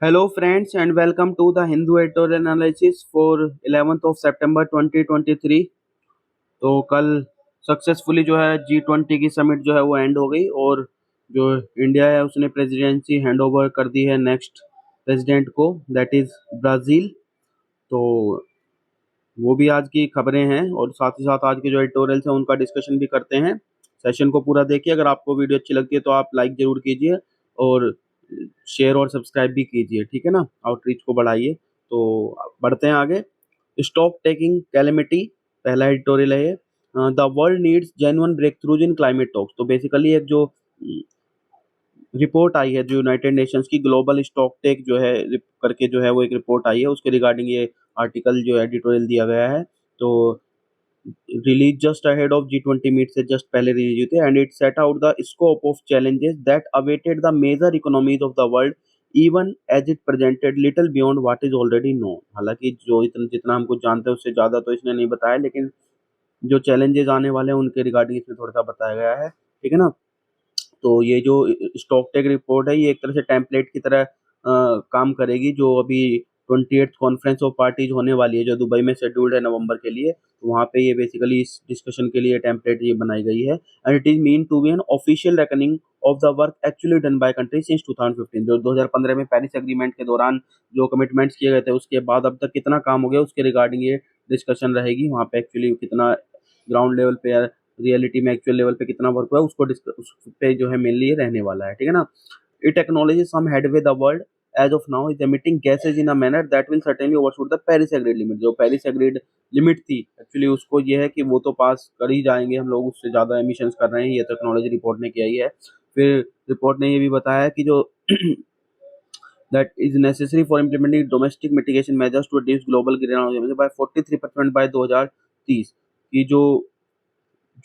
Hello friends and welcome to the Hindu editorial analysis for 11th of September 2023। तो कल successfully जो है G20 की समिट जो है वो एंड हो गई और जो इंडिया है उसने प्रेसिडेंसी हैंड ओवर कर दी है नेक्स्ट प्रेसिडेंट को, दैट इज ब्राज़ील। तो वो भी आज की खबरें हैं और साथ ही साथ आज के जो एडिटोरियल्स हैं उनका डिस्कशन भी करते हैं। सेशन को पूरा देखिए। अगर आपको वीडियो अच्छी लगती है तो आप लाइक जरूर कीजिए और शेयर और सब्सक्राइब भी कीजिए, ठीक है ना। आउटरीच को बढ़ाइए। तो बढ़ते हैं आगे। स्टॉक टेकिंग कैलेमिटी, पहला एडिटोरियल है ये। The world needs genuine break throughs in climate talks. तो बेसिकली एक जो रिपोर्ट आई है जो यूनाइटेड नेशंस की ग्लोबल स्टॉक टेक जो है करके जो है वो एक रिपोर्ट आई है, उसके रिगार्डिंग ये आर्टिकल जो एडिटोरियल दिया गया है। तो release just ahead of G20 meet से जस्ट पहले रिलीज हुई थी and it set out the scope of challenges that awaited the major economies of the world even as it presented little beyond what is already known. हालांकि जो इतना जितना हमको जानते हैं उससे ज़्यादा तो इसने नहीं बताया, लेकिन जो चैलेंजेस आने वाले हैं उनके रिगार्डिंग इसमें थोड़ा सा बताया गया है, ठीक है ना। तो ये जो स्टॉक टेक रिपोर्ट है ये एक तरह से टेम्पलेट की तरह काम करेगी जो अभी 28th कॉन्फ्रेंस ऑफ पार्टीज होने वाली है जो दुबई में शेड्यूल्ड है नवंबर के लिए। तो वहाँ पे ये बेसिकली इस डिस्कशन के लिए टेम्पलेट ये बनाई गई है and it is mean to be an official reckoning of the work actually done by country since 2015। जो 2015 में पेरिस एग्रीमेंट के दौरान जो कमिटमेंट्स किए गए थे उसके बाद अब तक कितना काम हो गया उसके रिगार्डिंग ये डिस्कशन रहेगी। वहाँ पे एक्चुअली कितना ग्राउंड लेवल पे या रियलिटी में एक्चुअल लेवल पे कितना वर्क हुआ है उसको उस पे जो है मेनली ये रहने वाला है, ठीक है ना। It acknowledges some headway the world as of now is emitting gases in a manner that will certainly overshoot the Paris agreed limit. जो पेरिस एग्रीड लिमिट थी एक्चुअली उसको ये है कि वो तो पास कर ही जाएंगे, हम लोग उससे ज़्यादा एमिशंस कर रहे हैं, ये टेक्नोलॉजी रिपोर्ट ने किया ही है। फिर रिपोर्ट ने ये भी बताया कि जो that is necessary for implementing domestic mitigation measures to reduce global greenhouse emissions by 43% by 2030। कि जो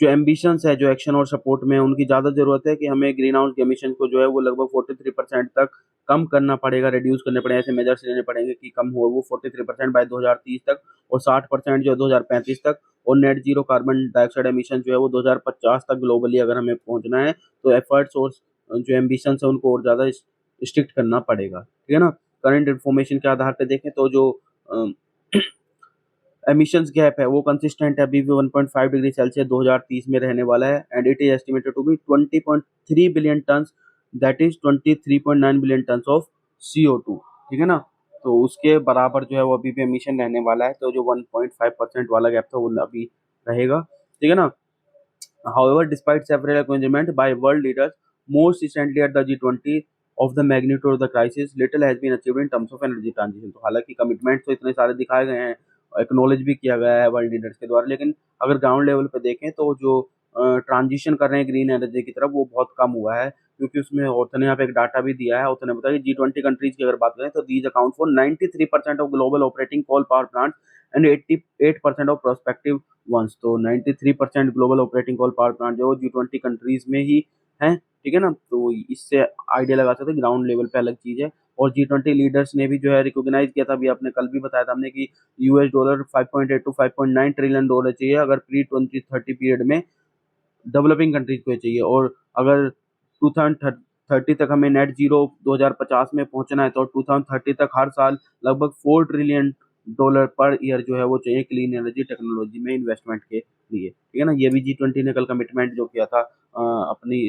जो एम्बिशंस है जो एक्शन और सपोर्ट में उनकी ज़्यादा ज़रूरत है कि हमें ग्रीन हाउस के एमिशन को जो है वो लगभग 43% तक कम करना पड़ेगा, रिड्यूस करने पड़ेंगे, ऐसे मेजर्स लेने पड़ेंगे कि कम हो वो 43% बाय 2030 तक और 60% जो है 2035 तक। और net zero carbon dioxide emission जो है वो 2050 तक ग्लोबली अगर हमें पहुंचना है तो एफर्ट्स और जो एम्बिशंस है उनको और ज़्यादा स्ट्रिक्ट करना पड़ेगा, ठीक है ना। करंट इन्फॉर्मेशन के आधार पर देखें तो जो एमिशंस गैप है वो कंसिस्टेंट है, अभी भी 1.5 डिग्री सेल्सियस 2030 में रहने वाला है and it is estimated to be 20.3 billion tons, that is 23.9 billion tons of CO2, ठीक है ना। तो उसके बराबर जो है वो अभी भी एमिशन रहने वाला है। तो जो 1.5% वाला गैप था वो अभी रहेगा, ठीक है ना। However, despite several acknowledgements by world leaders, most recently at the G20 of the magnitude of the crisis, little has been achieved in terms of energy transition। तो हालांकि कमिटमेंट तो इतने सारे दिखाए गए हैं, एक्नॉलेज भी किया गया है वर्ल्ड लीडर्स के द्वारा, लेकिन अगर ग्राउंड लेवल पे देखें तो जो ट्रांजिशन कर रहे हैं ग्रीन एनर्जी की तरफ वो बहुत कम हुआ है। क्योंकि उसमें ऑर्थर ने यहाँ पे एक डाटा भी दिया है। ऑर्थर ने बताया कि G20 कंट्रीज की अगर बात करें तो these account for 93% of global operating coal power plant and 88% of prospective ones. तो 93% global operating coal power plant जो G20 कंट्रीज में ही हैं, ठीक है ना। तो इससे आइडिया लगा सकते हैं ग्राउंड लेवल पे अलग चीज़ है। और G20 लीडर्स ने भी जो है रिकॉग्नाइज किया था, अभी आपने कल भी बताया था हमने कि $5.8 to 5.9 ट्रिलियन डॉलर चाहिए अगर प्री 2030 पीरियड में डेवलपिंग कंट्रीज को चाहिए। और अगर 2030 तक हमें नेट जीरो 2050 में पहुंचना है तो 2030 तक हर साल लगभग $4 ट्रिलियन पर ईयर जो है वो चाहिए क्लीन एनर्जी टेक्नोलॉजी में इन्वेस्टमेंट के लिए, ठीक है ना। ये भी G20 ने कल कमिटमेंट जो किया था अपनी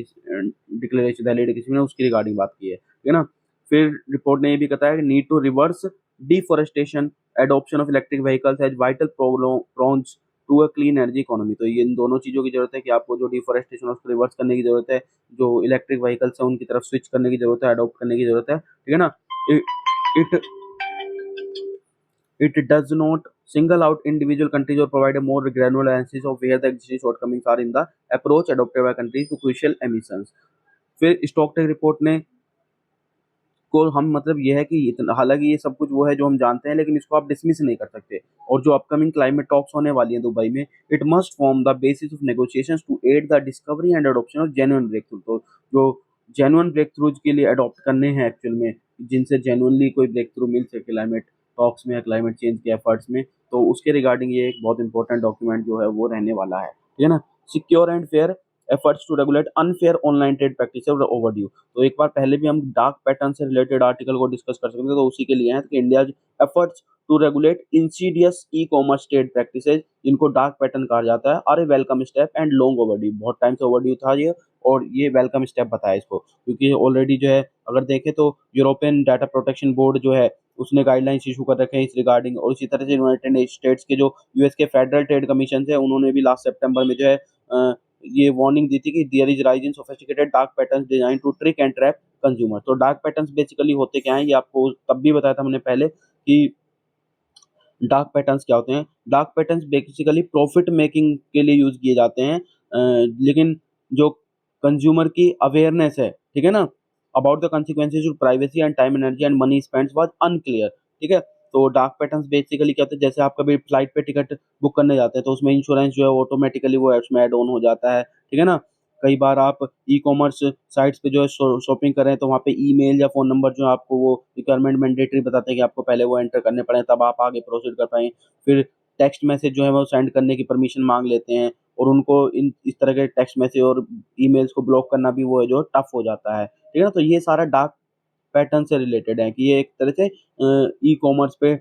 डिक्लेरेशन डेलीगेशन में उसकी रिगार्डिंग बात की है, ठीक है ना। फिर रिपोर्ट ने ये भी बताया कि need to reverse deforestation, adoption of electric vehicles as vital prongs to a clean energy economy. तो ये इन दोनों चीज़ों की जरूरत है कि आपको जो डिफोरेस्टेशन उसको रिवर्स करने की जरूरत है, जो इलेक्ट्रिक व्हीकल्स है उनकी तरफ स्विच करने की जरूरत है, अडॉप्ट करने की जरूरत है, ठीक है ना। It it does not single out individual countries or provide a more granular analysis of where the existing shortcomings are in the approach adopted by countries to crucial emissions। फिर स्टॉकटेक रिपोर्ट ने को हम मतलब ये है कि इतना, हालांकि ये सब कुछ वो है जो हम जानते हैं लेकिन इसको आप डिसमिस नहीं कर सकते। और जो अपकमिंग क्लाइमेट टॉक्स होने वाली है दुबई में, it must form the basis of negotiations to aid the discovery and adoption of genuine break through. तो जो जेन्युइन ब्रेक थ्रूज के लिए अडॉप्ट करने हैं एक्चुअल में, जिनसे जेन्युइनली कोई ब्रेक थ्रू मिल सके क्लाइमेट टॉक्स में या क्लाइमेट चेंज के एफर्ट्स में, तो उसके रिगार्डिंग ये एक बहुत इंपॉर्टेंट डॉक्यूमेंट जो है वो रहने वाला है, ठीक है ना। Secure and fair efforts to regulate unfair online trade practices are overdue। तो एक बार पहले भी हम डार्क पैटर्न से रिलेटेड आर्टिकल को डिस्कस कर सकते हैं, तो उसी के लिए है कि India efforts to regulate insidious e commerce trade practices, जिनको डार्क पैटर्न कहा जाता है, are a welcome step and long overdue. बहुत टाइम से ओवरड्यू था ये, और ये वेलकम स्टेप बताया इसको, क्योंकि ऑलरेडी जो है अगर देखें तो यूरोपियन डाटा प्रोटेक्शन बोर्ड जो है उसने गाइडलाइंस इशू कर रखे हैं इस रिगार्डिंग, और इसी तरह से यूनाइटेड स्टेट्स के जो यूएस के फेडरल ट्रेड कमीशन है उन्होंने भी लास्ट सितंबर में जो है ये वार्निंग दी थी कि there is rising sophisticated dark patterns design to trick and trap consumer. तो डार्क पैटर्न्स बेसिकली होते क्या हैं, ये आपको तब भी बताया था मैंने पहले कि डार्क पैटर्न्स क्या होते हैं। Dark patterns basically profit making के लिए यूज किए जाते हैं, लेकिन जो कंज्यूमर की अवेयरनेस है, ठीक है ना, about the consequences to privacy and time energy and money spends was unclear, ठीक है। तो डार्क पैटर्न्स बेसिकली क्या होते हैं, जैसे आप कभी फ्लाइट पे टिकट बुक करने जाते हैं तो उसमें इंश्योरेंस जो है ऑटोमेटिकली वो एड्स में ऐड ऑन हो जाता है, ठीक है ना। कई बार आप ई कॉमर्स साइट्स पे जो है शॉपिंग कर रहे हैं तो वहाँ पे ईमेल या फ़ोन नंबर जो है आपको वो रिक्वायरमेंट मैंडेटरी बताते हैं कि आपको पहले वो एंटर करने पड़े, तब आप आगे प्रोसीड कर पाएँ। फिर टेक्स्ट मैसेज जो है वो सेंड करने की परमिशन माँग लेते हैं, और उनको इन इस तरह के टेक्स्ट मैसेज और ईमेल्स को ब्लॉक करना भी वो है जो टफ हो जाता है, ठीक है ना। तो ये सारा डार्क पैटर्न से रिलेटेड है कि ये एक तरह से ई कॉमर्स पे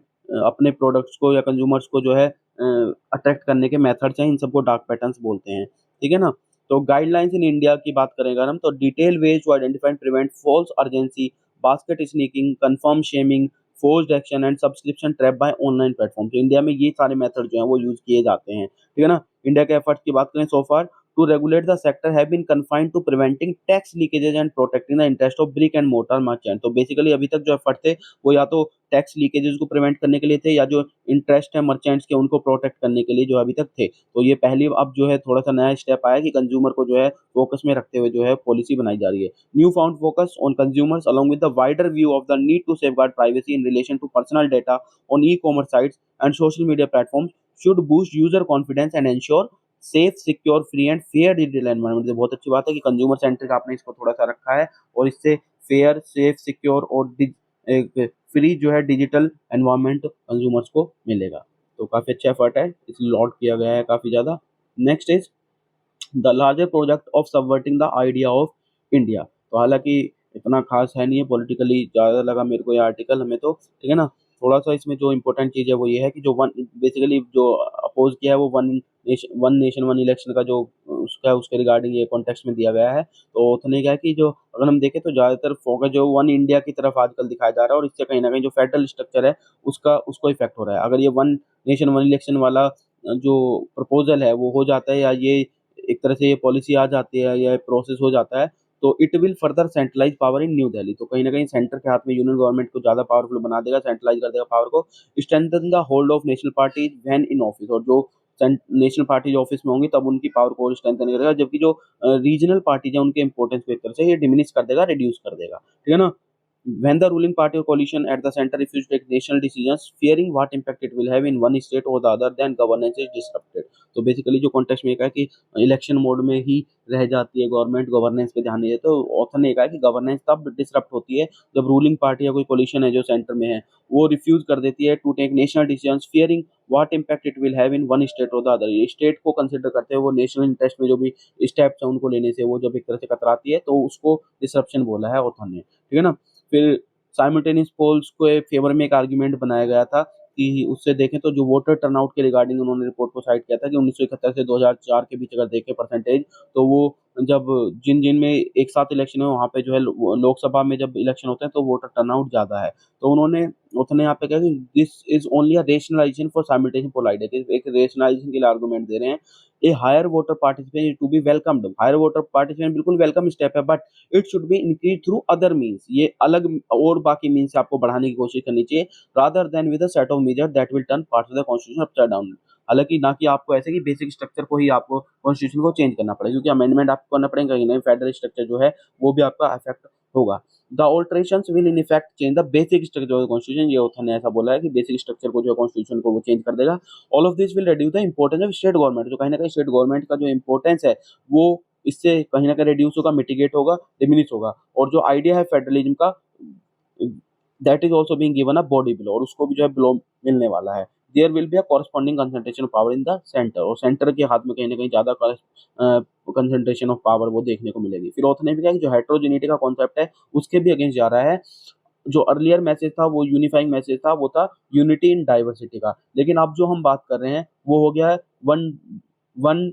अपने प्रोडक्ट्स को या कंज्यूमर्स को जो है अट्रैक्ट करने के मेथड्स हैं, इन सबको डार्क पैटर्न्स बोलते हैं, ठीक है ना। तो गाइडलाइंस इन इंडिया की बात करें अगर हम, तो detail ways to identify and prevent false urgency, basket sneaking, confirm shaming, forced action and subscription trap by online platform. तो इंडिया में ये सारे मेथड जो हैं वो यूज किए जाते हैं, ठीक है ना। इंडिया के एफर्ट्स की बात करें सो फार to regulate the sector have been confined to preventing tax leakages and protecting the interest of brick and mortar merchant। तो बेसिकली अभी तक जो एफर्ट थे वो या तो टैक्स लीकेजेस को प्रिवेंट करने के लिए थे, या जो इंटरेस्ट है मर्चेंट्स के उनको प्रोटेक्ट करने के लिए जो अभी तक थे। तो ये पहली अब जो है थोड़ा सा नया स्टेप आया कि कंज्यूमर को जो है फोकस में रखते हुए जो है पॉलिसी बनाई जा रही है। New found focus on consumers along with the wider view of the need to safeguard privacy in relation to personal data on e-commerce sites and social media platforms should boost user confidence and ensure safe, secure, free and fair digital environment. तो बहुत अच्छी बात है कि consumer centric आपने इसको थोड़ा-सा रखा है, और इससे फेयर, सेफ, सिक्योर और एक फ्री जो है डिजिटल एनवायरनमेंट कंज्यूमर्स को मिलेगा। तो काफ़ी अच्छा एफर्ट है, इसलिए लॉड किया गया है काफ़ी ज़्यादा। Next is the larger project of subverting the idea of India. तो हालाँकि इतना खास है नहीं है, पॉलिटिकली ज़्यादा लगा मेरे को ये आर्टिकल हमें तो, ठीक है ना। थोड़ा-सा इसमें जो इम्पोर्टेंट चीज़ है वो ये है कि जो वन बेसिकली जो अपोज़ किया है वो वन नेशन वन इलेक्शन का जो उसका उसके रिगार्डिंग ये कॉन्टेक्स्ट में दिया गया है। तो उसने क्या है कि जो अगर हम देखें तो ज़्यादातर फोकस जो वन इंडिया की तरफ आजकल दिखाया जा रहा है, और इससे कहीं न कहीं जो फेडरल स्ट्रक्चर है उसका उसको इफ़ेक्ट हो रहा है। अगर ये वन नेशन वन इलेक्शन वाला जो प्रपोज़ल है वो हो जाता है, या ये एक तरह से ये पॉलिसी आ जाती है या प्रोसेस हो जाता है, तो it will further centralise power in New Delhi. तो कहीं न कहीं सेंटर के हाथ में यूनियन गवर्नमेंट को ज़्यादा पावरफुल बना देगा, सेंट्रलाइज़ कर देगा पावर को। Strengthen the hold of national parties when in office, और जो नेशनल पार्टी जो ऑफिस में होंगी तब उनकी पावर को और स्ट्रेंथन करेगा, जबकि जो रीजनल पार्टीज हैं उनके इंपॉर्टेंस को एक तरह से ये डिमिनिश कर देगा, रिड्यूस कर देगा, ठीक है ना। When the ruling party or coalition at the center refuse to take national decisions, fearing what impact it will have in one state or the other, then governance is disrupted। तो basically जो context में ये कहा है कि election mode में ही रह जाती है गवर्नमेंट, गवर्नेंस पे ध्यान नहीं देते। तो ऑथर ने कहा है कि गवर्नेंस तब डिसरप्ट होती है जब रूलिंग पार्टी या कोई कोलिशन है जो सेंटर में है वो रिफ्यूज कर देती है to take national decisions, fearing what impact it will have in one state or the other. ये स्टेट को कंसिडर करते हुए वो नेशनल इंटरेस्ट में जो भी स्टेप्स हैं उनको लेने से वो जब एक तरह से कतराती है, तो उसको डिसरप्शन बोला है ऑथर ने, ठीक है ना। फिर साइमल्टेनियस पोल्स के फेवर में एक आर्गुमेंट बनाया गया था कि उससे देखें तो जो वोटर टर्नआउट के रिगार्डिंग उन्होंने रिपोर्ट को साइट किया था कि 1971 से 2004 के बीच अगर देखें परसेंटेज, तो वो जब जिन-जिन में एक साथ इलेक्शन है वहाँ पे जो है लोकसभा में जब इलेक्शन होते हैं तो वोटर टर्नआउट ज़्यादा है। तो उसने यहाँ पे कहा कि this is only a rationalization for simultaneous poll idea, कि एक रेशनलाइजेशन के लिए आर्गुमेंट दे रहे हैं। A higher voter participation to be welcomed, higher voter participation बिल्कुल वेलकम स्टेप है, but it should be increase through other means. ये अलग और बाकी मीन्स से आपको बढ़ाने की कोशिश करनी चाहिए, rather than with a set of measure that will turn parts of the constitution upside down. हालाँकि ना कि आपको ऐसे कि बेसिक स्ट्रक्चर को ही आपको कॉन्स्टिट्यूशन को चेंज करना पड़ेगा, क्योंकि अमेंडमेंट आपको करना पड़ेगा, कहीं न फेडरल स्ट्रक्चर जो है वो भी आपका अफेक्ट होगा। The alterations will in effect change the basic structure of the constitution. ये ऑथर ने ऐसा बोला है कि बेसिक स्ट्रक्चर को जो है कॉन्स्टिट्यूशन को वो चेंज कर देगा। All of this will reduce the importance of state government. जो कहीं न कहीं स्टेट गवर्नमेंट का जो इम्पोर्टेंस है वो इससे कहीं न कहीं रिड्यूस होगा, मिटिगेट होगा, डिमिनिश होगा। और जो आइडिया है फेडरलिज्म का, that is also being given a body blow, और उसको भी जो है ब्लो मिलने वाला है। There will be a corresponding concentration of power in the centre, और सेंटर के हाथ में कहीं न कहीं ज़्यादा कंसंट्रेशन ऑफ पावर वो देखने को मिलेगी। फिर ऑथर ने भी कहा कि जो हेटेरोजेनिटी का कॉन्सेप्ट है उसके भी अगेंस्ट जा रहा है। जो अर्लियर मैसेज था वो यूनिफाइंग मैसेज था, वो था यूनिटी इन डाइवर्सिटी का, लेकिन अब जो हम बात कर रहे हैं वो हो गया है one one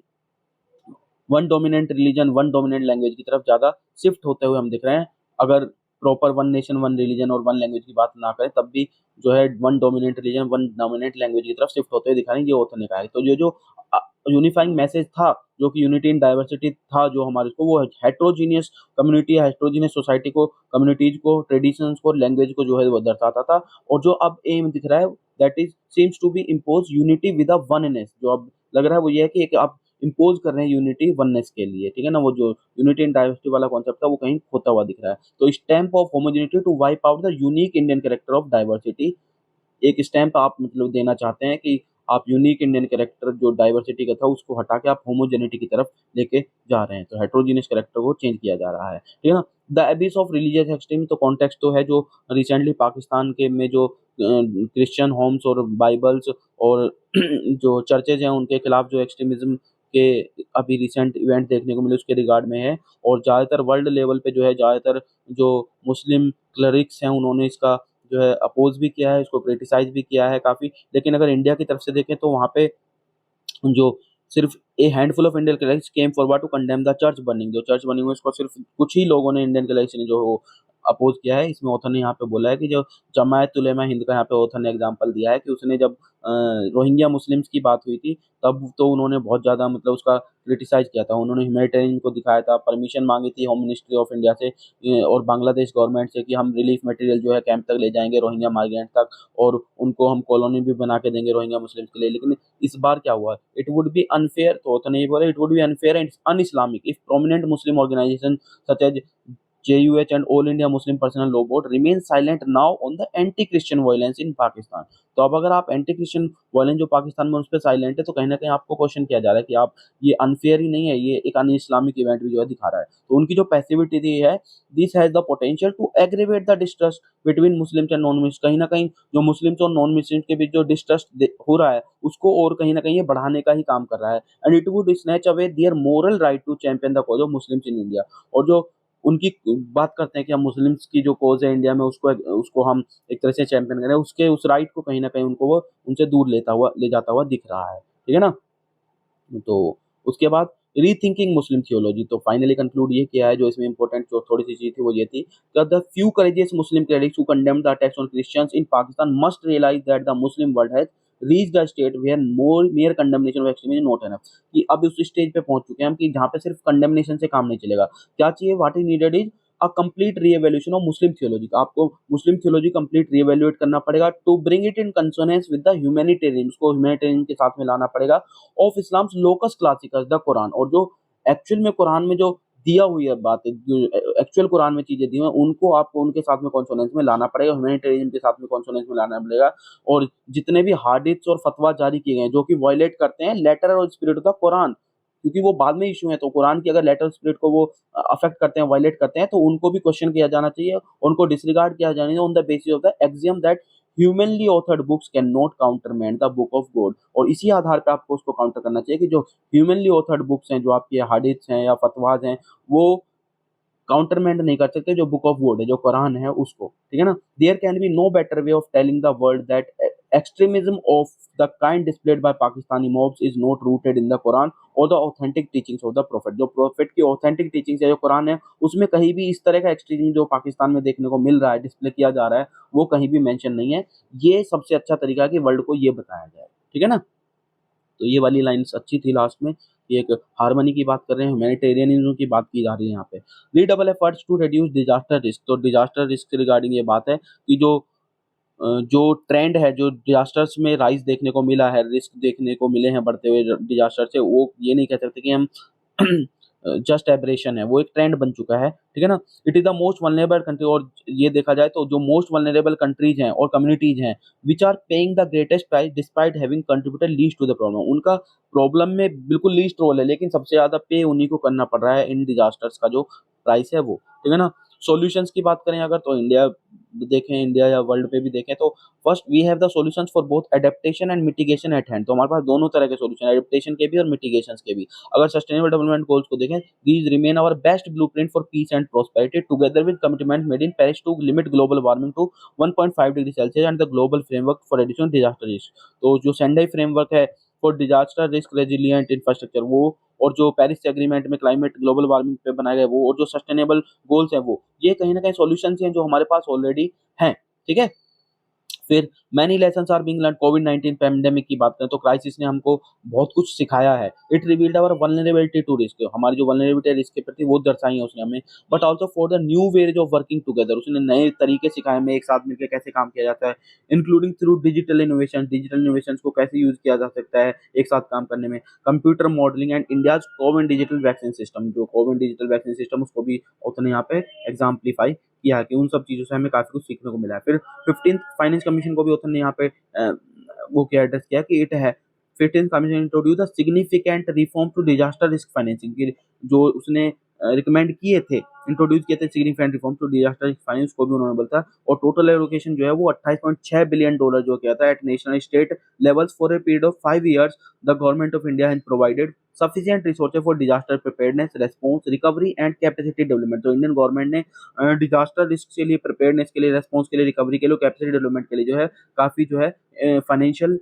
one dominant religion, one dominant language की तरफ ज़्यादा शिफ्ट होते हुए हम दिख रहे हैं। अगर proper one nation one religion और वन लैंग्वेज की बात ना करें तब भी जो है one dominant religion one dominant language की तरफ शिफ्ट होते हुए दिखा रहे हैं, ये ऑथर ने कहा है। तो ये जो यूनिफाइंग मैसेज था, जो कि यूनिटी इन डाइवर्सिटी था, जो हमारे को वो हेट्रोजीनियस कम्युनिटी, हेट्रोजीनियस सोसाइटी को, कम्युनिटीज को, ट्रेडिशंस को, लैंग्वेज को जो है वो दर्शाता था। और जो अब एम दिख रहा है that is seems to be impose unity with a oneness. जो अब लग रहा है वो ये है कि एक आप इम्पोज कर रहे हैं यूनिटी वननेस के लिए, ठीक है ना। वो जो यूनिटी इन डाइवर्सिटी वाला कॉन्सेप्ट था वो कहीं खोता हुआ दिख रहा है। तो stamp of homogeneity to wipe out the unique Indian character of diversity, एक स्टैम्प आप मतलब देना चाहते हैं कि आप यूनिक इंडियन कैरेक्टर जो डाइवर्सिटी का था उसको हटा के आप होमोजेनिटी की तरफ लेके जा रहे हैं। तो हेट्रोजीनियस कैरेक्टर को चेंज किया जा रहा है, ठीक है ना। द एबिस ऑफ रिलीजियस एक्सट्रीम, तो कॉन्टेक्स्ट तो है जो रिसेंटली पाकिस्तान के में जो क्रिश्चियन होम्स और बाइबल्स और जो चर्चेज हैं उनके खिलाफ जो एक्सट्रीमिज्म के अभी रिसेंट इवेंट देखने को मिले उसके रिगार्ड में है। और ज़्यादातर वर्ल्ड लेवल पे जो है ज़्यादातर जो मुस्लिम क्लरिक्स हैं उन्होंने इसका जो है अपोज भी किया है, इसको क्रिटिसाइज भी किया है काफ़ी। लेकिन अगर इंडिया की तरफ से देखें तो वहाँ पे जो सिर्फ a handful of Indian Catholics came forward to condemn the church burning, जो चर्च बर्निंग है उसको सिर्फ कुछ ही लोगों ने इंडियन कैथलिक्स ने जो वो अपोज किया है। इसमें ऑथर ने यहाँ पे बोला है कि जो जमायत उलेमा हिंद का यहाँ पे ऑथर ने एग्जांपल दिया है कि उसने जब रोहिंग्या मुस्लिम्स की बात हुई थी तब तो उन्होंने बहुत ज़्यादा मतलब उसका क्रिटिसाइज किया था। उन्होंने ह्यूमैनिटेरियन को दिखाया था, परमिशन मांगी थी होम मिनिस्ट्री ऑफ इंडिया से और बांग्लादेश गवर्नमेंट से कि हम रिलीफ मटेरियल जो है कैंप तक ले जाएंगे रोहिंग्या माइग्रेंट तक, और उनको हम कॉलोनी भी बना के देंगे रोहिंग्या मुस्लिम्स के लिए। लेकिन इस बार क्या हुआ, इट वुड बी अनफेयर, तो ऑथर ने ये बोला, it would be unfair and un Islamic if prominent Muslim organization such as JUH and All India Muslim Personal Law Board remain silent now on the anti-Christian violence in Pakistan। तो अब अगर आप anti Christian violence जो पाकिस्तान में उस पर silent है तो कहीं ना कहीं आपको क्वेश्चन किया जा रहा है कि आप ये अनफेयर ही नहीं है, ये एक अन इस्लामिक इवेंट भी जो है दिखा रहा है। तो उनकी जो पैसिविटी थी है, this has the potential to aggravate the distrust between Muslims and non Muslims. कहीं ना कहीं जो मुस्लिम्स और नॉन मुस्लिम्स के बीच जो डिस्ट्रस्ट हो रहा है उसको और कहीं ना कहीं ये बढ़ाने का ही काम कर रहा है। And it would snatch away their moral right to champion the cause of Muslims in India. और जो उनकी बात करते हैं कि हम मुस्लिम्स की जो कोज है इंडिया में उसको उसको हम एक तरह से चैंपियन करें, उसके उस राइट को कहीं ना कहीं उनको वो उनसे दूर ले जाता हुआ दिख रहा है, ठीक है ना। तो उसके बाद रीथिंकिंग मुस्लिम थियोलॉजी, तो फाइनली कंक्लूड ये किया है, जो इसमें इंपॉर्टेंट जो थोड़ी सी चीज थी वो ये थी कि the few courageous Muslim clerics who condemned the attacks on Christians in Pakistan must realise that the Muslim world has reached a state where more mere condemnation of extremism not enough. कि अब उस स्टेज पे पहुंच चुके हैं हम कि जहाँ पे सिर्फ कंडेमनेशन से काम नहीं चलेगा। क्या चाहिए, what is needed is a complete reevaluation of Muslim theology. आपको मुस्लिम थियोलॉजी कंप्लीट रीएवैल्यूएट करना पड़ेगा to bring it in consonance with the humanitarian, उसको ह्यूमैनिटेरियन के साथ में लाना पड़ेगा। Of Islam's locus classicus the Quran, और जो एक्चुअल में कुरान में जो दिया हुई है बातें, जो एक्चुअल कुरान में चीजें दी हुई हैं उनको आपको उनके साथ में कॉन्सोनेंस में लाना पड़ेगा, ह्यूमैनिटेरियन के साथ में कॉन्सोनेंस में लाना पड़ेगा। और जितने भी हादिस और फतवा जारी किए गए हैं जो कि वायलेट करते हैं लेटर और स्पिरिट ऑफ द कुरान, क्योंकि वो बाद में इशू है, तो कुरान की अगर लेटर स्पिरिट को वो अफेक्ट करते हैं, वायलेट करते हैं, तो उनको भी क्वेश्चन किया जाना चाहिए, उनको डिसरिगार्ड किया जाना चाहिए on the basis of the axiom that humanly authored books can not countermand the book of God. और इसी आधार पर आपको उसको काउंटर करना चाहिए कि जो ह्यूमनली ऑथर्ड बुक्स हैं, जो आपके हादिस हैं या फतवाज हैं, वो काउंटरमैंड नहीं कर सकते जो बुक ऑफ गॉड है, जो कुरान है उसको, ठीक है ना। There can be no better way of telling the world that extremism of the kind displayed by Pakistani mobs is not rooted in the Quran और the authentic teachings of the prophet. जो prophet की authentic teachings है जो कुरान है, उसमें कहीं भी इस तरह का एक्सट्रीमिज्म जो पाकिस्तान में देखने को मिल रहा है, डिस्प्ले किया जा रहा है, वो कहीं भी मेंशन नहीं है। ये सबसे अच्छा तरीका है कि वर्ल्ड को ये बताया जाए, ठीक है ना। तो ये वाली लाइन्स अच्छी थी लास्ट में, ये एक हार्मनी की बात कर रहे हैं, ह्यूमैनिटेरियनिज्म की बात की जा रही है यहाँ पे। Redouble efforts to reduce disaster risk, तो डिजास्टर रिस्क से रिगार्डिंग ये बात है कि जो ट्रेंड है, जो डिजास्टर्स में राइज देखने को मिला है, रिस्क देखने को मिले हैं बढ़ते हुए डिजास्टर से, वो ये नहीं कह सकते कि हम जस्ट एबरेशन है, वो एक ट्रेंड बन चुका है, ठीक है ना। It is the most vulnerable country, और ये देखा जाए तो जो मोस्ट वल्नरेबल कंट्रीज हैं और कम्युनिटीज हैं which are paying the greatest price despite having contributed least to the problem, उनका प्रॉब्लम में बिल्कुल लीस्ट रोल है, लेकिन सबसे ज्यादा पे उन्हीं को करना पड़ रहा है इन डिजास्टर्स का जो प्राइस है वो, ठीक है ना। सॉल्यूशंस की बात करें अगर, तो इंडिया देखें इंडिया या वर्ल्ड पे भी देखें तो first we have the solutions for both adaptation and mitigation at hand. तो हमारे पास दोनों तरह के सॉल्यूशन, एडेप्टेशन के भी और मिटिगेशन के भी। अगर सस्टेनेबल डेवलपमेंट गोल्स को देखें, these remain our best blueprint for peace and prosperity together with commitment made in Paris to limit global warming to 1.5 degree Celsius and the global framework for reducing disaster risk. तो जो Sendai framework है for disaster risk resilient infrastructure वो, और जो Paris agreement में climate global warming पे बनाए गए वो, और जो सस्टेनेबल गोल्स हैं वो, ये कहीं ना कहीं सॉल्यूशंस हैं जो हमारे पास ऑलरेडी हैं। ठीक है। फिर many lessons are being learn. कोविड-19 पैंडेमिक की बात करें तो क्राइसिस ने हमको बहुत कुछ सिखाया है। It revealed our vulnerability to risk. हमारी जो वल्नरेबिलिटी है रिस्क के प्रति वो दर्शाई है उसने हमें। But also for the new ways of working together. उसने नए तरीके सिखाए हमें एक साथ मिलकर कैसे काम किया जाता है, including through digital innovation. Digital innovations को कैसे यूज किया जा सकता है एक साथ काम करने में, computer modelling and India's CoWIN digital vaccine system. जो कोविन डिजिटल वैक्सीन सिस्टम उसको भी उसने यहाँ पे एग्जाम्पलीफाई किया कि उन सब चीज़ों से हमें काफ़ी कुछ सीखने को मिला है। फिर 15th फाइनेंस कमीशन को भी ऑथर ने यहाँ पे वो क्या एड्रेस किया कि इट है 15th commission introduce the significant reform to disaster risk financing की। जो उसने रिकमेंड किए थे, इंट्रोड्यूस किए थे significant reform to disaster risk finance को भी उन्होंने बोला था। और टोटल एलोकेशन जो है वो 28.6 बिलियन डॉलर जो किया था at national state levels for a period of 5 years. The government of India has provided sufficient resources for disaster preparedness, response, recovery and capacity development। तो इंडियन गवर्नमेंट ने disaster risk के लिए, preparedness के लिए, response के लिए, recovery के लिए, कैपेसिटी डेवलपमेंट के लिए जो है काफ़ी जो है फाइनेंशियल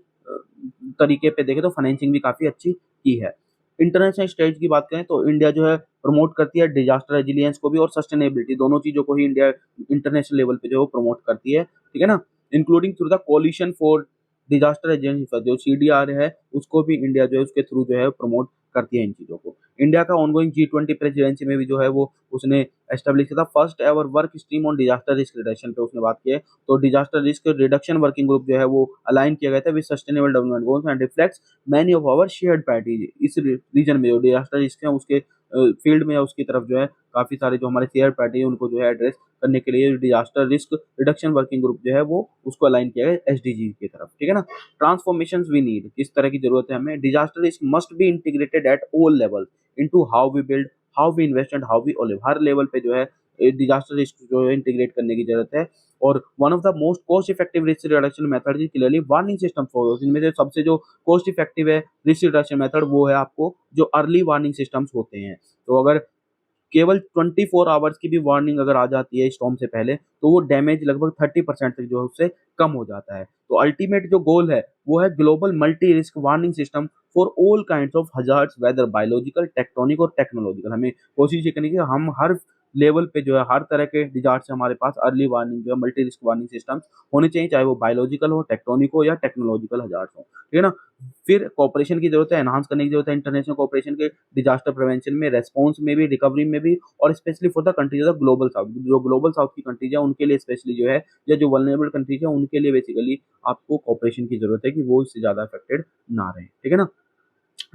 तरीके पे देखें तो फाइनेंसिंग भी काफ़ी अच्छी की है। इंटरनेशनल स्टेज की बात करें तो इंडिया जो है प्रमोट करती है डिजास्टर रेजिलियंस को भी और सस्टेनेबिलिटी, दोनों चीज़ों को ही इंडिया इंटरनेशनल लेवल पे जो है वो प्रमोट करती है। ठीक है ना। Including through the coalition for disaster agency जो CDR है उसको भी इंडिया जो है उसके थ्रू जो है प्रमोट करती है इन चीज़ों को। इंडिया का ऑनगोइंग G20 प्रेसिडेंसी में भी जो है वो उसने एस्टेब्लिश किया था। First ever work stream on disaster risk reduction पे उसने बात की है। तो disaster risk reduction working group जो है वो अलाइन किया गया था with sustainable development goals and reflects many of our shared priorities. इस रीजन में जो डिजास्टर रिस्क है उसके फील्ड में या उसकी तरफ जो है काफ़ी सारे जो हमारे शेयर प्रायोरिटी है उनको जो है एड्रेस करने के लिए disaster risk reduction working group जो है वो उसको अलाइन किया गया SDG की तरफ। ठीक है ना। ट्रांसफॉर्मेशंस वी नीड, किस तरह की जरूरत है हमें। Disaster risk must be integrated at all level into how we build, how we invest and how we live. हर लेवल पे जो है डिजास्टर रिस्क जो है इंटीग्रेट करने की जरूरत है। और one of the most cost effective risk reduction method is clearly warning system for. इनमें से सबसे जो कॉस्ट इफेक्टिव है रिस्क रिडक्शन मेथड वो है आपको जो अर्ली वार्निंग सिस्टम्स होते हैं। तो अगर केवल 24 आवर्स की भी वार्निंग अगर आ जाती है स्टॉर्म से पहले तो वो डैमेज लगभग 30% तक जो है उससे कम हो जाता है। तो अल्टीमेट जो गोल है वो है global multi risk warning system for all kinds of hazards weather biological, tectonic और टेक्नोलॉजिकल। हमें कोशिश ये करनी है कि हम हर लेवल पे जो है हर तरह के डिजास्टर से हमारे पास अर्ली वार्निंग जो है मल्टी रिस्क वार्निंग सिस्टम होने चाहिए, चाहे वो बायोलॉजिकल हो, टेक्टोनिक हो या टेक्नोलॉजिकल हजार्ड्स हो। ठीक है ना। फिर कॉपरेशन की जरूरत है, एनहांस करने की जरूरत है इंटरनेशनल कॉपरेशन के डिजास्टर प्रिवेंशन में, रेस्पॉन्स में भी, रिकवरी में भी, और specially for the countries of global south. जो ग्लोबल साउथ की कंट्रीज है उनके लिए स्पेशली जो है, या जो वल्नरेबल कंट्रीज है उनके लिए बेसिकली आपको कॉपरेशन की जरूरत है कि वो इससे ज्यादा अफेक्टेड ना रहे। ठीक है ना।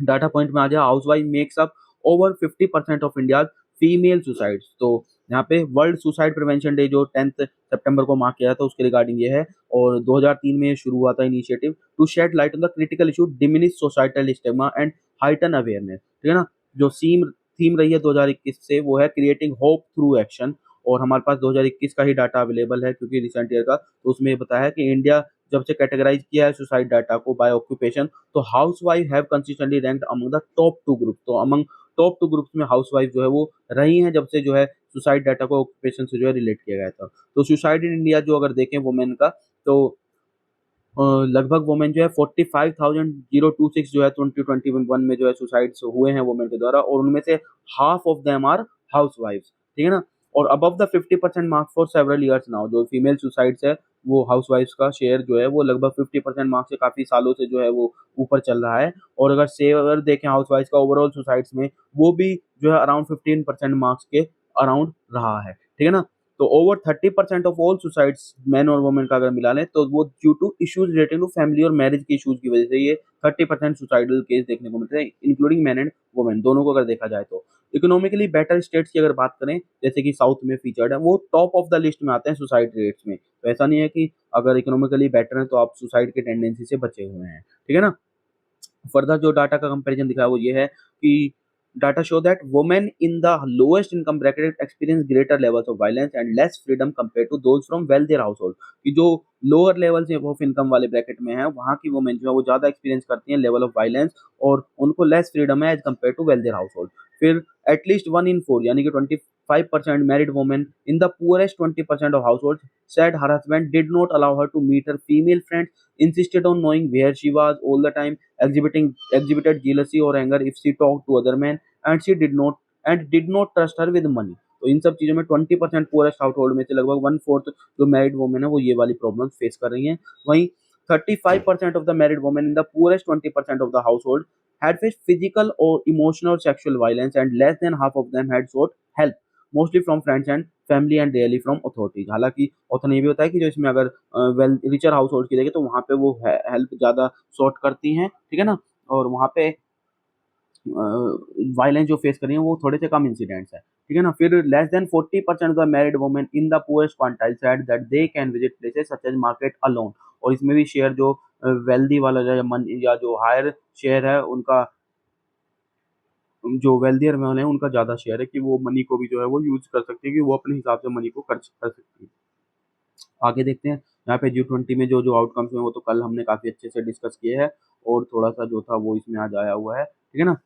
डाटा पॉइंट में आ जाए, housewife makes up over 50% of India female suicides. तो यहाँ पे वर्ल्ड सुसाइड प्रिवेंशन डे जो 10 सितंबर को मार्क किया था उसके रिगार्डिंग ये है। और 2003 में शुरू हुआ था initiative to shed light on the critical issue diminish societal stigma and heighten awareness. ठीक है ना। जो थीम रही है 2021 से वो है क्रिएटिंग होप थ्रू एक्शन। और हमारे पास 2021 का ही डाटा अवेलेबल है क्योंकि रिसेंट ईयर का, तो उसमें ये बताया है कि इंडिया जब से कैटेगराइज किया है सुसाइड डाटा को बाय ऑक्यूपेशन, तो housewife have consistently ranked among the top 2 group. तो अमंग टॉप 2 ग्रुप्स में हाउसवाइफ जो है वो रही हैं जब से जो है सुसाइड डाटा को ऑक्यूपेशन से जो है रिलेट किया गया था। तो सुसाइड इन इंडिया जो अगर देखें वुमेन का, तो लगभग वुमेन जो है 45,026 जो है 2021 में जो है सुसाइड्स हुए हैं वुमेन के द्वारा, और उनमें से हाफ ऑफ देम आर हाउसवाइफ्स। ठीक है ना। और above the 50% mark for several years now. जो फीमेल सुसाइड्स है वो हाउसवाइफ्स का शेयर जो है वो लगभग 50% मार्क से काफी सालों से जो है वो ऊपर चल रहा है। और अगर देखें हाउसवाइफ्स का ओवरऑल सुसाइड्स में, वो भी जो है अराउंड 15% मार्क्स के अराउंड रहा है। ठीक है ना। तो over 30% of all suicides man और वुमेन का अगर मिला लें तो वो due to issues related to family और मैरिज के इश्यूज की वजह से ये 30% सुसाइडल केस देखने को मिलते हैं, इंक्लूडिंग मैन एंड वुमेन दोनों को अगर देखा जाए तो। इकोनॉमिकली बेटर स्टेट्स की अगर बात करें जैसे कि साउथ में फीचर्ड है, वो टॉप ऑफ द लिस्ट में आते हैं सुसाइड रेट्स में। तो ऐसा नहीं है कि अगर इकोनॉमिकली बेटर है तो आप सुसाइड के टेंडेंसी से बचे हुए हैं। ठीक है ना। फर्दर जो डाटा का कंपैरिजन दिखा है वो ये है कि Data show that women in the lowest income bracket experience greater levels of violence and less freedom compared to those from wealthier household. कि जो लोअर लेवल से ऑफ इनकम वाले ब्रैकेट में है वहाँ की वुमेन जो है वो ज़्यादा एक्सपीरियंस करती हैं लेवल ऑफ वायलेंस और उनको लेस फ्रीडम है as compare to wealthier household. फिर एटलीस्ट 1 in 4 यानी कि 25% married women in the poorest 20% of household said her husband did not allow her to meet her female friends, insisted on knowing where she was all the time, exhibited jealousy or anger if she talked to other men, and she did not trust her with money। तो इन सब चीजों में 20% poorest house hold में से लगभग 1/4 जो married women है वो ये वाली प्रॉब्लम फेस कर रही हैं। वहीं 35% of the married women in the poorest 20% of the house hold had faced physical or emotional or sexual violence, and less than half of them had sought help, mostly from friends and family and really from authorities. हालांकि author ने ये भी बताया कि जो इसमें अगर well richer house hold की देखें तो वहाँ पे वो हेल्प ज़्यादा सॉर्ट करती हैं, ठीक है ना, और वहाँ पे वायलेंस जो फेस कर रही हैं वो थोड़े से कम इंसिडेंट्स है, ठीक है ना। फिर less than 40% of the married women in the poorest quantile said that they can visit places such as market alone. और इसमें भी शेयर जो वेल्दी वाला जो मन या जो हायर शेयर है उनका, जो वेल्दियर में हैं उनका ज़्यादा शेयर है कि वो मनी को भी जो है वो यूज़ कर सकती है, कि वो अपने हिसाब से मनी को खर्च कर सकती है। आगे देखते हैं यहाँ पे G20 में जो आउटकम्स हुए वो तो कल हमने काफ़ी अच्छे से डिस्कस किए हैं और थोड़ा-सा जो था वो इसमें आज आया हुआ है, ठीक है ना।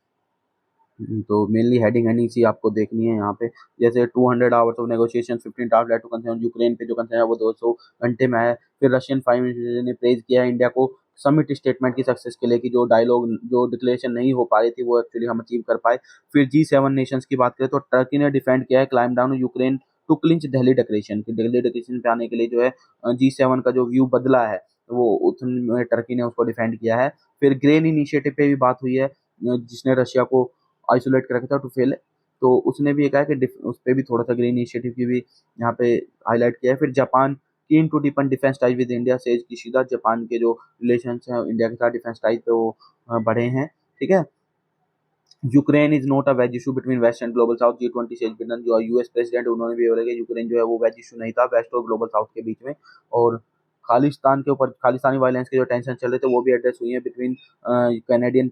तो मेनली हेडिंग सी आपको देखनी है यहाँ पे, जैसे 200 hours of negotiation 15 task led to concern Ukraine पे जो कंसर्न है वो 200 घंटे में आया। फिर रशियन प्राइम मिनिस्टर ने प्रेज किया इंडिया को समिट स्टेटमेंट की सक्सेस के लिए, कि जो डायलॉग जो डिक्लेरेशन नहीं हो पा रही थी वो एक्चुअली हम अचीव कर पाए। फिर G7 नेशंस की बात करें तो टर्की ने डिफेंड किया है climb down Ukraine to clinch Delhi declaration, कि दिल्ली डिक्लेरेशन पे आने के लिए जो है G7 का जो व्यू बदला है वो उसमें टर्की ने उसको डिफेंड किया है। फिर ग्रेन इनिशिएटिव पे भी बात हुई है जिसने रशिया को आइसोलेट कर रखा था टू फेल, तो उसने भी ये कहा कि उस पर भी थोड़ा सा ग्रीन इनिशिएटिव की भी यहाँ पे हाईलाइट किया है। फिर Japan keen to deepen defence ties with India says Kishida, Japan के जो रिलेशन हैं इंडिया के साथ डिफेंस टाइज पे वो बढ़े हैं, ठीक है। Ukraine is not a wedge issue between West and Global South, G20 says Biden, जो यूएस प्रेसिडेंट उन्होंने भी बोला कि यूक्रेन जो है वो वेज इशू नहीं था वेस्ट और ग्लोबल साउथ के बीच में। और खालिस्तान के ऊपर खालिस्तानी वायलेंस के जो टेंशन चल रहे थे वो भी एड्रेस हुई है between Canadian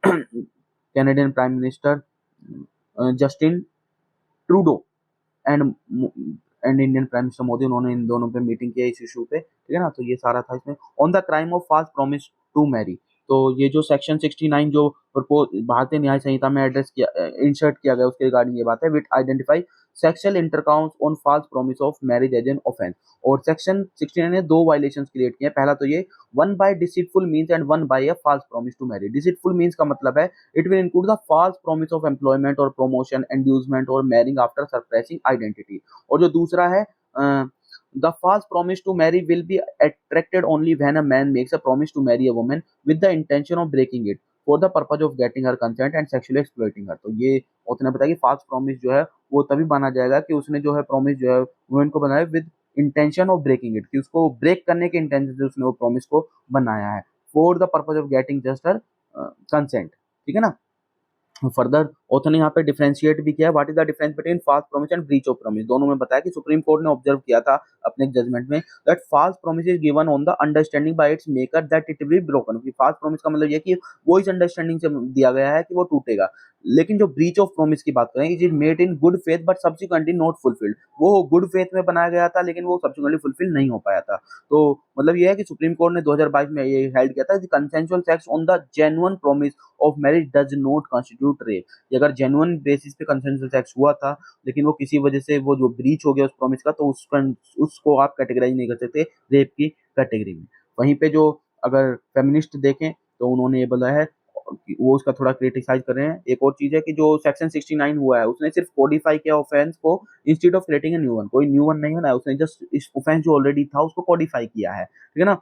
Canadian prime minister Justin Trudeau and Indian prime minister Modi, उन्होंने इन दोनों पे मीटिंग किया इस इशू पे, ठीक है ना। तो ये सारा था इसमें। On the crime of false promise to marry, तो ये जो सेक्शन 69 जो भारतीय न्याय संहिता में एड्रेस किया इंसर्ट किया गया उसके रिगार्डिंग ये बात है, which identify sexual intercourse on false promise of marriage as an offence. और सेक्शन 69 ने दो वायलेशंस क्रिएट किए हैं। पहला तो ये one by deceitful means and one by a false promise to marry. Deceitful means का मतलब है it will include the false promise of employment or promotion, inducement or marrying after suppressing identity। और जो दूसरा है the false promise to marry will be attracted only when a man makes a promise to marry a woman with the intention of breaking it for the purpose of getting her consent and sexually exploiting her। तो ये उसने बताया कि false promise जो है वो तभी माना जाएगा कि उसने जो है promise जो है woman को बनाया with intention of breaking it, कि उसको break करने के intention से उसने वो promise को बनाया है for the purpose of getting just her consent, ठीक है ना। फर्दर ऑथर ने यहाँ पे डिफरेंशिएट भी किया है what is the difference between false promise and breach of promise. दोनों में बताया कि सुप्रीम कोर्ट ने ऑब्जर्व किया था अपने जजमेंट में that false promise is given on the understanding bye it's maker that it will be broken. कि फाल्स प्रॉमिस का मतलब ये कि वो इस अंडरस्टैंडिंग से दिया गया है कि वो टूटेगा। लेकिन जो ब्रीच ऑफ प्रॉमिस की बात करें, it is made in good faith but subsequently not fulfilled, वो गुड फेथ में बनाया गया था लेकिन वो सब्सिक्वेंटली फुलफिल नहीं हो पाया था। तो मतलब ये है कि सुप्रीम कोर्ट ने 2022 में ये हेल्ड किया था कि consensual sex on the genuine promise of marriage does not constitute rape. कि अगर जेन्युइन बेसिस पे कंसेंसुअल सेक्स हुआ था लेकिन वो किसी वजह से वो जो ब्रीच हो गया उस प्रॉमिस का, तो उसको आप कैटेगराइज नहीं कर सकते रेप की कैटेगरी में। वहीं पे जो अगर फेमिनिस्ट देखें तो उन्होंने ये बोला है कि वो उसका थोड़ा क्रिटिसाइज कर रहे हैं। एक और चीज है कि जो सेक्शन 69 हुआ है उसने सिर्फ कोडिफाई किया ऑफेंस को instead of creating a new one. कोई न्यू वन नहीं बनाया, उसने जस्ट इस ऑफेंस जो ऑलरेडी था उसको कोडिफाई किया है, ठीक है ना।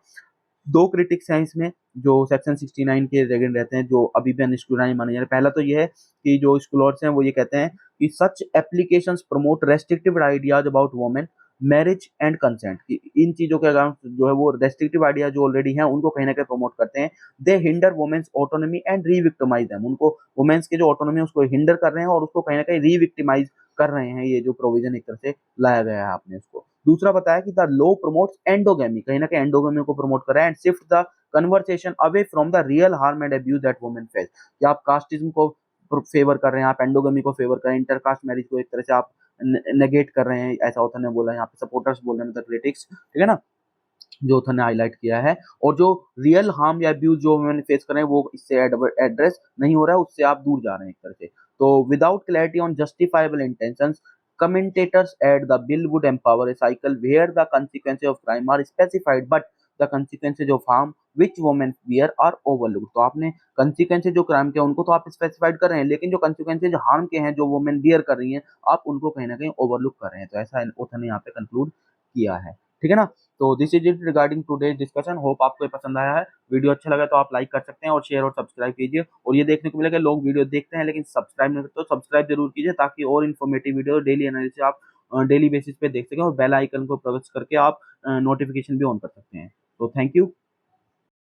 दो क्रिटिक्स हैं इसमें जो सेक्शन 69 के रेगेंड रहते हैं जो अभी भी अनस्क्रूटाइज माने जा रहे हैं। पहला तो ये है कि जो स्कॉलर्स हैं वो ये कहते हैं कि such applications promote restrictive ideas about women marriage and consent, कि इन चीजों के अगर जो है वो रेस्ट्रिक्टिव आइडिया जो ऑलरेडी हैं उनको कहीं ना कहीं प्रमोट करते हैं। They hinder women's autonomy and revictimise them, उनको वुमेन्स के जो ऑटोनॉमी है उसको हिंडर कर रहे हैं और उसको कहीं ना कहीं रीविक्टिमाइज कर रहे हैं। ये जो प्रोविजन एक तरह से लाया गया है आपने उसको, दूसरा बताया कि द लॉ प्रमोट्स एंडोगेमी, कहीं ना कहीं एंडोगेमी को प्रमोट कर रहा है, and shift the conversation away from the real harm and abuse that women face, कि आप कास्टिज्म को फेवर कर रहे हैं, आप एंडोगेमी को फेवर कर रहे हैं, इंटरकास्ट मैरिज को एक तरह से आप नेगेट कर रहे हैं, ऐसा ऑथर ने बोला, यहाँ पे सपोर्टर्स बोल रहे हैं, मतलब क्रिटिक्स, ठीक है ना, जो ऑथर ने हाईलाइट किया है। और जो रियल हार्म या अब्यूज जो वुमेन फेस कर रहे हैं वो इससे एड्रेस नहीं हो रहा है, उससे आप दूर जा रहे हैं एक तरह से। तो without clarity on justifiable intentions, commentators add the bill would empower a cycle where the consequences of crime are specified but the consequences of harm which women bear are overlooked। तो आपने consequences जो crime के हैं उनको तो आप specified कर रहे हैं, लेकिन जो consequences हार्म के हैं जो वुमेन बियर कर रही हैं आप उनको कहीं ना कहीं ओवरलुक कर रहे हैं। तो ऐसा ऑथर ने यहाँ पे कंक्लूड किया है, ठीक है ना। तो this is it regarding today's discussion. Hope आपको ये पसंद आया है। वीडियो अच्छा लगा तो आप लाइक कर सकते हैं और शेयर और सब्सक्राइब कीजिए। और ये देखने को मिलेगा लोग वीडियो देखते हैं लेकिन सब्सक्राइब नहीं करते, तो सब्सक्राइब जरूर कीजिए ताकि और इन्फॉर्मेटिव वीडियो डेली एनालिसिस आप डेली बेसिस पे देख सकें, और बेल आइकन को प्रेस करके आप नोटिफिकेशन भी ऑन कर सकते हैं। तो थैंक यू।